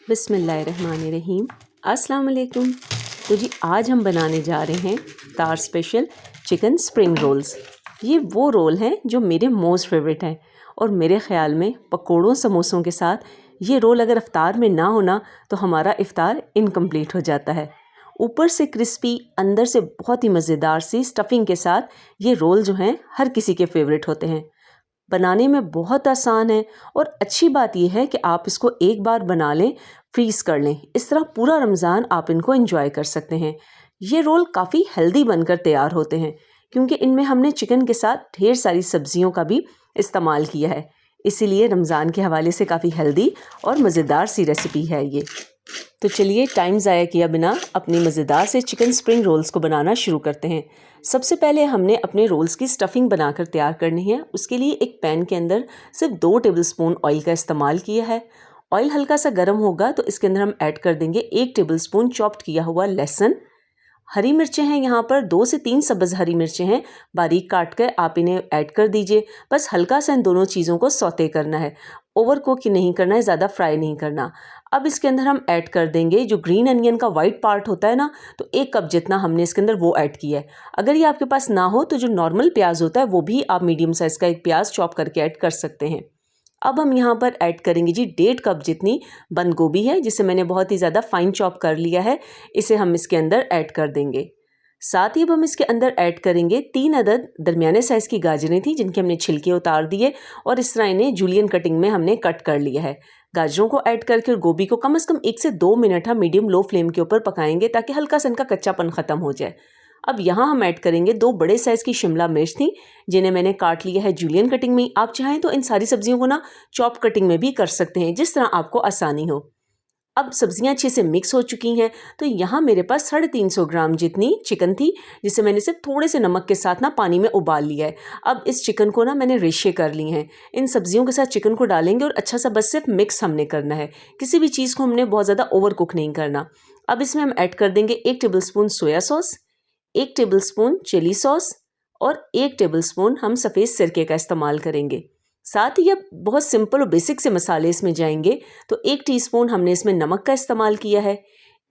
बिस्मिल्लाहिर्रहमानिर्रहीम। अस्सलाम वालेकुम। तो जी आज हम बनाने जा रहे हैं इफ्तार स्पेशल चिकन स्प्रिंग रोल्स। ये वो रोल हैं जो मेरे मोस्ट फेवरेट हैं और मेरे ख़्याल में पकोड़ों समोसों के साथ ये रोल अगर इफ्तार में ना होना तो हमारा इफ्तार इनकम्प्लीट हो जाता है। ऊपर से क्रिस्पी, अंदर से बहुत ही मज़ेदार सी स्टफिंग के साथ ये रोल जो हैं हर किसी के फेवरेट होते हैं। बनाने में बहुत आसान है और अच्छी बात यह है कि आप इसको एक बार बना लें, फ्रीज़ कर लें। इस तरह पूरा रमज़ान आप इनको एंजॉय कर सकते हैं। ये रोल काफ़ी हेल्दी बनकर तैयार होते हैं क्योंकि इनमें हमने चिकन के साथ ढेर सारी सब्जियों का भी इस्तेमाल किया है। इसीलिए रमज़ान के हवाले से काफ़ी हेल्दी और मज़ेदार सी रेसिपी है ये। तो चलिए टाइम ज़ाया किया बिना अपनी मज़ेदार से चिकन स्प्रिंग रोल्स को बनाना शुरू करते हैं। सबसे पहले हमने अपने रोल्स की स्टफिंग बनाकर तैयार करनी है। उसके लिए एक पैन के अंदर सिर्फ 2 टेबलस्पून ऑयल का इस्तेमाल किया है। ऑयल हल्का सा गर्म होगा तो इसके अंदर हम ऐड कर देंगे 1 टेबलस्पून चॉप्ड किया हुआ लहसुन। हरी मिर्चें हैं यहाँ पर 2 से 3 सब्ज़ हरी मिर्चें हैं, बारीक काट कर आप इन्हें ऐड कर दीजिए। बस हल्का सा इन दोनों चीज़ों को सौते करना है, ओवर कुक नहीं करना है, ज़्यादा फ्राई नहीं करना। अब इसके अंदर हम ऐड कर देंगे जो ग्रीन अनियन का वाइट पार्ट होता है ना, तो 1 कप जितना हमने इसके अंदर वो ऐड किया है। अगर ये आपके पास ना हो तो जो नॉर्मल प्याज होता है वो भी आप मीडियम साइज़ का एक प्याज चॉप करके ऐड कर सकते हैं। अब हम यहाँ पर ऐड करेंगे जी 1.5 कप जितनी बंद गोभी है, जिसे मैंने बहुत ही ज़्यादा फाइन चॉप कर लिया है। इसे हम इसके अंदर ऐड कर देंगे। साथ ही अब हम इसके अंदर ऐड करेंगे 3 अदद दरमियाने साइज़ की गाजरें थी जिनके हमने छिलके उतार दिए और इस तरह इन्हें जूलियन कटिंग में हमने कट कर लिया है। गाजरों को ऐड करके और गोभी को कम से कम 1 से 2 मिनट हम मीडियम लो फ्लेम के ऊपर पकाएंगे ताकि हल्का सा इनका कच्चापन ख़त्म हो जाए। अब यहाँ हम ऐड करेंगे 2 बड़े साइज़ की शिमला मिर्च थी जिन्हें मैंने काट लिया है जूलियन कटिंग में। आप चाहें तो इन सारी सब्जियों को ना चॉप कटिंग में भी कर सकते हैं, जिस तरह आपको आसानी हो। अब सब्जियां अच्छे से मिक्स हो चुकी हैं तो यहाँ मेरे पास 350 ग्राम जितनी चिकन थी जिसे मैंने सिर्फ थोड़े से नमक के साथ ना पानी में उबाल लिया है। अब इस चिकन को ना मैंने रेशे कर लिए हैं। इन सब्जियों के साथ चिकन को डालेंगे और अच्छा सा बस सिर्फ मिक्स हमने करना है, किसी भी चीज़ को हमने बहुत ज़्यादा ओवर कुक नहीं करना। अब इसमें हम ऐड कर देंगे 1 tablespoon soya sauce, 1 tablespoon chilli sauce और 1 टेबलस्पून हम सफ़ेद सिरके का इस्तेमाल करेंगे। साथ ही अब बहुत सिंपल और बेसिक से मसाले इसमें जाएंगे तो 1 टीस्पून हमने इसमें नमक का इस्तेमाल किया है,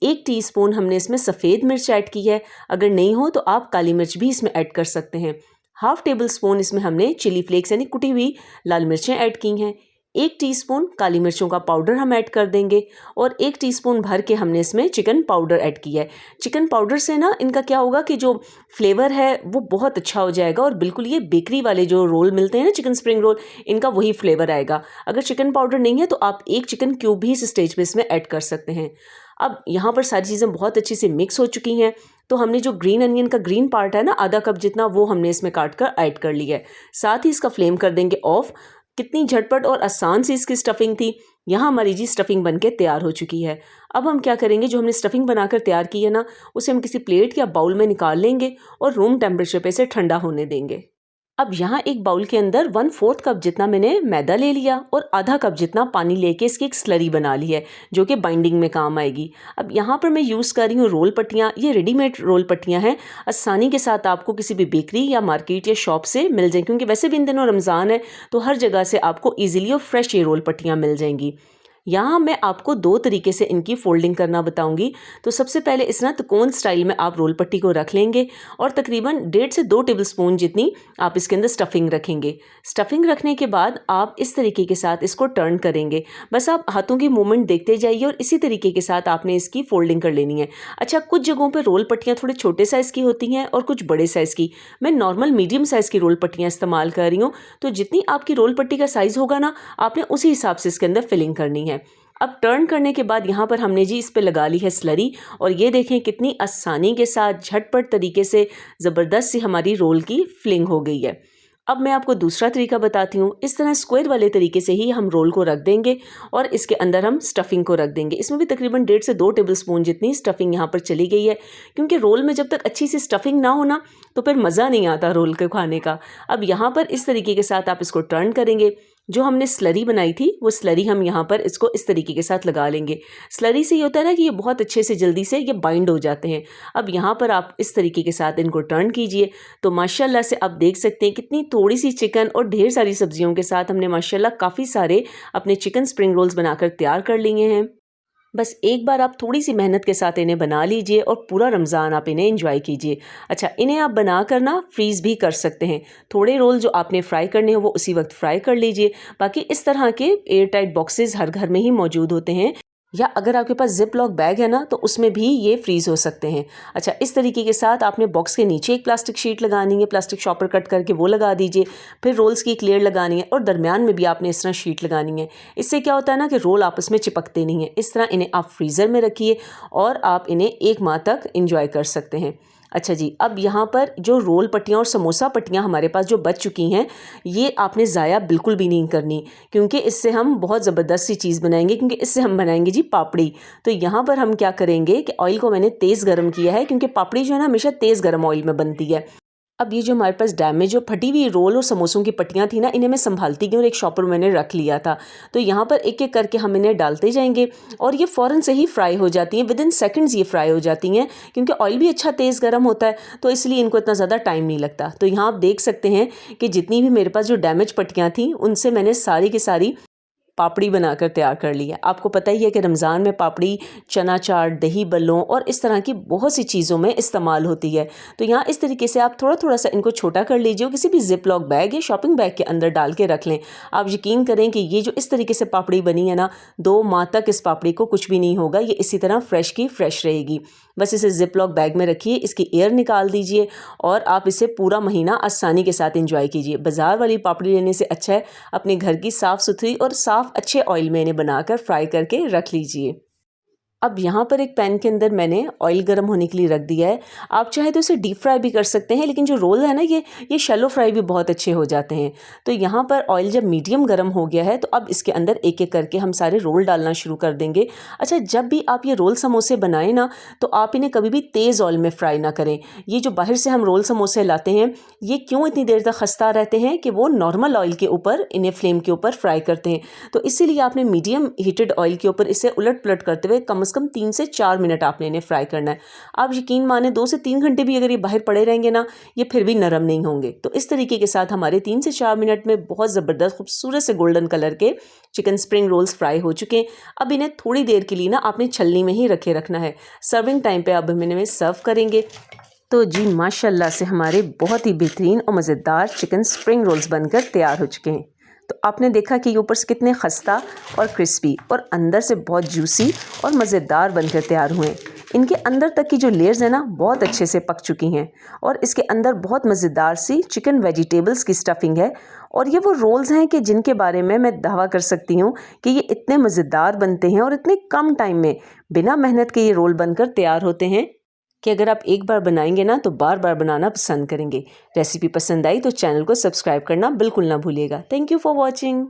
1 टीस्पून हमने इसमें सफ़ेद मिर्च ऐड की है। अगर नहीं हो तो आप काली मिर्च भी इसमें ऐड कर सकते हैं। हाफ़ टेबल स्पून इसमें हमने चिली फ्लेक्स यानी कुटी हुई लाल मिर्चें ऐड की हैं। 1 टीस्पून काली मिर्चों का पाउडर हम ऐड कर देंगे और 1 टीस्पून भर के हमने इसमें चिकन पाउडर ऐड किया है। चिकन पाउडर से ना इनका क्या होगा कि जो फ्लेवर है वो बहुत अच्छा हो जाएगा और बिल्कुल ये बेकरी वाले जो रोल मिलते हैं ना चिकन स्प्रिंग रोल, इनका वही फ्लेवर आएगा। अगर चिकन पाउडर नहीं है तो आप 1 चिकन क्यूब भी इस स्टेज पे इसमें ऐड कर सकते हैं। अब यहाँ पर सारी चीज़ें बहुत अच्छे से मिक्स हो चुकी हैं तो हमने जो ग्रीन अनियन का ग्रीन पार्ट है ना, आधा कप जितना, वो हमने इसमें काट कर ऐड कर लिया है। साथ ही इसका फ्लेम कर देंगे ऑफ। कितनी झटपट और आसान सी इसकी स्टफिंग थी। यहाँ हमारी जी स्टफिंग बनके तैयार हो चुकी है। अब हम क्या करेंगे, जो हमने स्टफिंग बनाकर तैयार की है ना, उसे हम किसी प्लेट या बाउल में निकाल लेंगे और रूम टेम्परेचर पे इसे ठंडा होने देंगे। अब यहाँ एक बाउल के अंदर 1/4 कप जितना मैंने मैदा ले लिया और आधा कप जितना पानी लेके इसकी एक स्लरी बना ली है जो कि बाइंडिंग में काम आएगी। अब यहाँ पर मैं यूज़ कर रही हूँ रोल पट्टियाँ। ये रेडीमेड रोल पट्टियाँ हैं, आसानी के साथ आपको किसी भी बेकरी या मार्केट या शॉप से मिल जाए क्योंकि वैसे भी इन दिनों रमज़ान है तो हर जगह से आपको ईजिली और फ्रेश ये रोल पट्टियाँ मिल जाएंगी। यहाँ मैं आपको 2 तरीके से इनकी फोल्डिंग करना बताऊंगी। तो सबसे पहले इस ना त्रिकोण स्टाइल में आप रोल पट्टी को रख लेंगे और तकरीबन 1.5 से 2 टेबलस्पून जितनी आप इसके अंदर स्टफिंग रखेंगे। स्टफिंग रखने के बाद आप इस तरीके के साथ इसको टर्न करेंगे। बस आप हाथों की मूवमेंट देखते जाइए और इसी तरीके के साथ आपने इसकी फोल्डिंग कर लेनी है। अच्छा, कुछ जगहों पर रोल पट्टियाँ थोड़े छोटे साइज़ की होती हैं और कुछ बड़े साइज़ की। मैं नॉर्मल मीडियम साइज़ की रोल पट्टियाँ इस्तेमाल कर रही हूँ। तो जितनी आपकी रोल पट्टी का साइज़ होगा ना, आपने उसी हिसाब से इसके अंदर फिलिंग करनी है। अब टर्न करने के बाद यहाँ पर हमने जी इस पे लगा ली है स्लरी और ये देखें कितनी आसानी के साथ झटपट तरीके से ज़बरदस्त सी हमारी रोल की फिलिंग हो गई है। अब मैं आपको दूसरा तरीका बताती हूँ। इस तरह स्क्वायर वाले तरीके से ही हम रोल को रख देंगे और इसके अंदर हम स्टफिंग को रख देंगे। इसमें भी तकरीबन 1.5 से 2 टेबलस्पून जितनी स्टफिंग यहाँ पर चली गई है क्योंकि रोल में जब तक अच्छी सी स्टफिंग ना हो ना तो फिर मज़ा नहीं आता रोल के खाने का। अब यहाँ पर इस तरीके के साथ आप इसको टर्न करेंगे। जो हमने स्लरी बनाई थी वो स्लरी हम यहाँ पर इसको इस तरीके के साथ लगा लेंगे। स्लरी से ये होता है ना कि ये बहुत अच्छे से जल्दी से ये बाइंड हो जाते हैं। अब यहाँ पर आप इस तरीके के साथ इनको टर्न कीजिए तो माशाल्लाह से आप देख सकते हैं कितनी थोड़ी सी चिकन और ढेर सारी सब्जियों के साथ हमने माशाल्लाह काफ़ी सारे अपने चिकन स्प्रिंग रोल्स बनाकर तैयार कर लिए हैं। बस एक बार आप थोड़ी सी मेहनत के साथ इन्हें बना लीजिए और पूरा रमज़ान आप इन्हें एंजॉय कीजिए। अच्छा, इन्हें आप बना कर ना फ्रीज़ भी कर सकते हैं। थोड़े रोल जो आपने फ्राई करने हैं वो उसी वक्त फ्राई कर लीजिए। बाकी इस तरह के एयर टाइट बॉक्सेस हर घर में ही मौजूद होते हैं, या अगर आपके पास जिप लॉक बैग है ना तो उसमें भी ये फ्रीज़ हो सकते हैं। अच्छा, इस तरीके के साथ आपने बॉक्स के नीचे एक प्लास्टिक शीट लगानी है, प्लास्टिक शॉपर कट करके वो लगा दीजिए। फिर रोल्स की एक लेयर लगानी है और दरमियान में भी आपने इस तरह शीट लगानी है। इससे क्या होता है ना कि रोल आपस में चिपकते नहीं हैं। इस तरह इन्हें आप फ्रीज़र में रखिए और आप इन्हें 1 माह तक इंजॉय कर सकते हैं। अच्छा जी, अब यहाँ पर जो रोल पट्टियाँ और समोसा पट्टियाँ हमारे पास जो बच चुकी हैं, ये आपने ज़ाया बिल्कुल भी नहीं करनी, क्योंकि इससे हम बहुत ज़बरदस्त सी चीज़ बनाएंगे, क्योंकि इससे हम बनाएंगे जी पापड़ी। तो यहाँ पर हम क्या करेंगे कि ऑयल को मैंने तेज़ गर्म किया है, क्योंकि पापड़ी जो है ना हमेशा तेज़ गर्म ऑयल में बनती है। अब ये जो हमारे पास डैमेज और फटी हुई रोल और समोसों की पट्टियाँ थी ना, इन्हें मैं संभालती गई और एक शॉपर मैंने रख लिया था। तो यहाँ पर एक एक करके हम इन्हें डालते जाएंगे और ये फ़ौरन से ही फ्राई हो जाती हैं, विदिन सेकंड्स ये फ्राई हो जाती हैं, क्योंकि ऑयल भी अच्छा तेज़ गर्म होता है, तो इसलिए इनको इतना ज़्यादा टाइम नहीं लगता। तो यहाँ आप देख सकते हैं कि जितनी भी मेरे पास जो डैमेज पट्टियाँ थी उनसे मैंने सारी की सारी पापड़ी बनाकर तैयार कर लिया। आपको पता ही है कि रमज़ान में पापड़ी चना चाट, दही बल्लों और इस तरह की बहुत सी चीज़ों में इस्तेमाल होती है। तो यहाँ इस तरीके से आप थोड़ा थोड़ा सा इनको छोटा कर लीजिए और किसी भी जिप लॉक बैग या शॉपिंग बैग के अंदर डाल के रख लें। आप यकीन करें कि ये जो इस तरीके से पापड़ी बनी है ना, 2 माह तक इस पापड़ी को कुछ भी नहीं होगा, ये इसी तरह फ्रेश की फ्रेश रहेगी। बस इसे जिप लॉक बैग में रखिए, इसकी एयर निकाल दीजिए और आप इसे पूरा महीना आसानी के साथ एंजॉय कीजिए। बाज़ार वाली पापड़ी लेने से अच्छा है अपने घर की साफ़ सुथरी और साफ़ अच्छे ऑयल में इन्हें बनाकर फ्राई करके रख लीजिए। अब यहाँ पर एक पैन के अंदर मैंने ऑयल गर्म होने के लिए रख दिया है। आप चाहे तो इसे डीप फ्राई भी कर सकते हैं, लेकिन जो रोल है ना ये शैलो फ्राई भी बहुत अच्छे हो जाते हैं। तो यहाँ पर ऑयल जब मीडियम गर्म हो गया है तो अब इसके अंदर एक एक करके हम सारे रोल डालना शुरू कर देंगे। अच्छा, जब भी आप ये रोल समोसे बनाएं ना तो आप इन्हें कभी भी तेज़ ऑयल में फ्राई ना करें। ये जो बाहर से हम रोल समोसे लाते हैं ये क्यों इतनी देर तक खस्ता रहते हैं कि वो नॉर्मल ऑयल के ऊपर इन्हें फ्लेम के ऊपर फ्राई करते हैं। तो इसीलिए आपने मीडियम हीटेड ऑयल के ऊपर इसे उलट पलट करते हुए कम से कम 3 से 4 मिनट आपने इन्हें फ्राई करना है। आप यकीन माने 2 से 3 घंटे भी अगर ये बाहर पड़े रहेंगे ना, ये फिर भी नरम नहीं होंगे। तो इस तरीके के साथ हमारे 3 से 4 मिनट में बहुत ज़बरदस्त खूबसूरत से गोल्डन कलर के चिकन स्प्रिंग रोल्स फ्राई हो चुके हैं। अब इन्हें थोड़ी देर के लिए ना आपने छलनी में ही रखे रखना है। सर्विंग टाइम पे अब हम इन्हें सर्व करेंगे। तो जी माशाल्लाह से हमारे बहुत ही बेहतरीन और मज़ेदार चिकन स्प्रिंग रोल्स बनकर तैयार हो चुके हैं। तो आपने देखा कि ये ऊपर से कितने खस्ता और क्रिस्पी और अंदर से बहुत जूसी और मज़ेदार बनकर तैयार हुए हैं। इनके अंदर तक की जो लेयर्स हैं ना बहुत अच्छे से पक चुकी हैं और इसके अंदर बहुत मज़ेदार सी चिकन वेजिटेबल्स की स्टफिंग है। और ये वो रोल्स हैं कि जिनके बारे में मैं दावा कर सकती हूँ कि ये इतने मज़ेदार बनते हैं और इतने कम टाइम में बिना मेहनत के ये रोल बनकर तैयार होते हैं कि अगर आप एक बार बनाएंगे ना तो बार बार बनाना पसंद करेंगे। रेसिपी पसंद आई तो चैनल को सब्सक्राइब करना बिल्कुल ना भूलिएगा। Thank you for watching.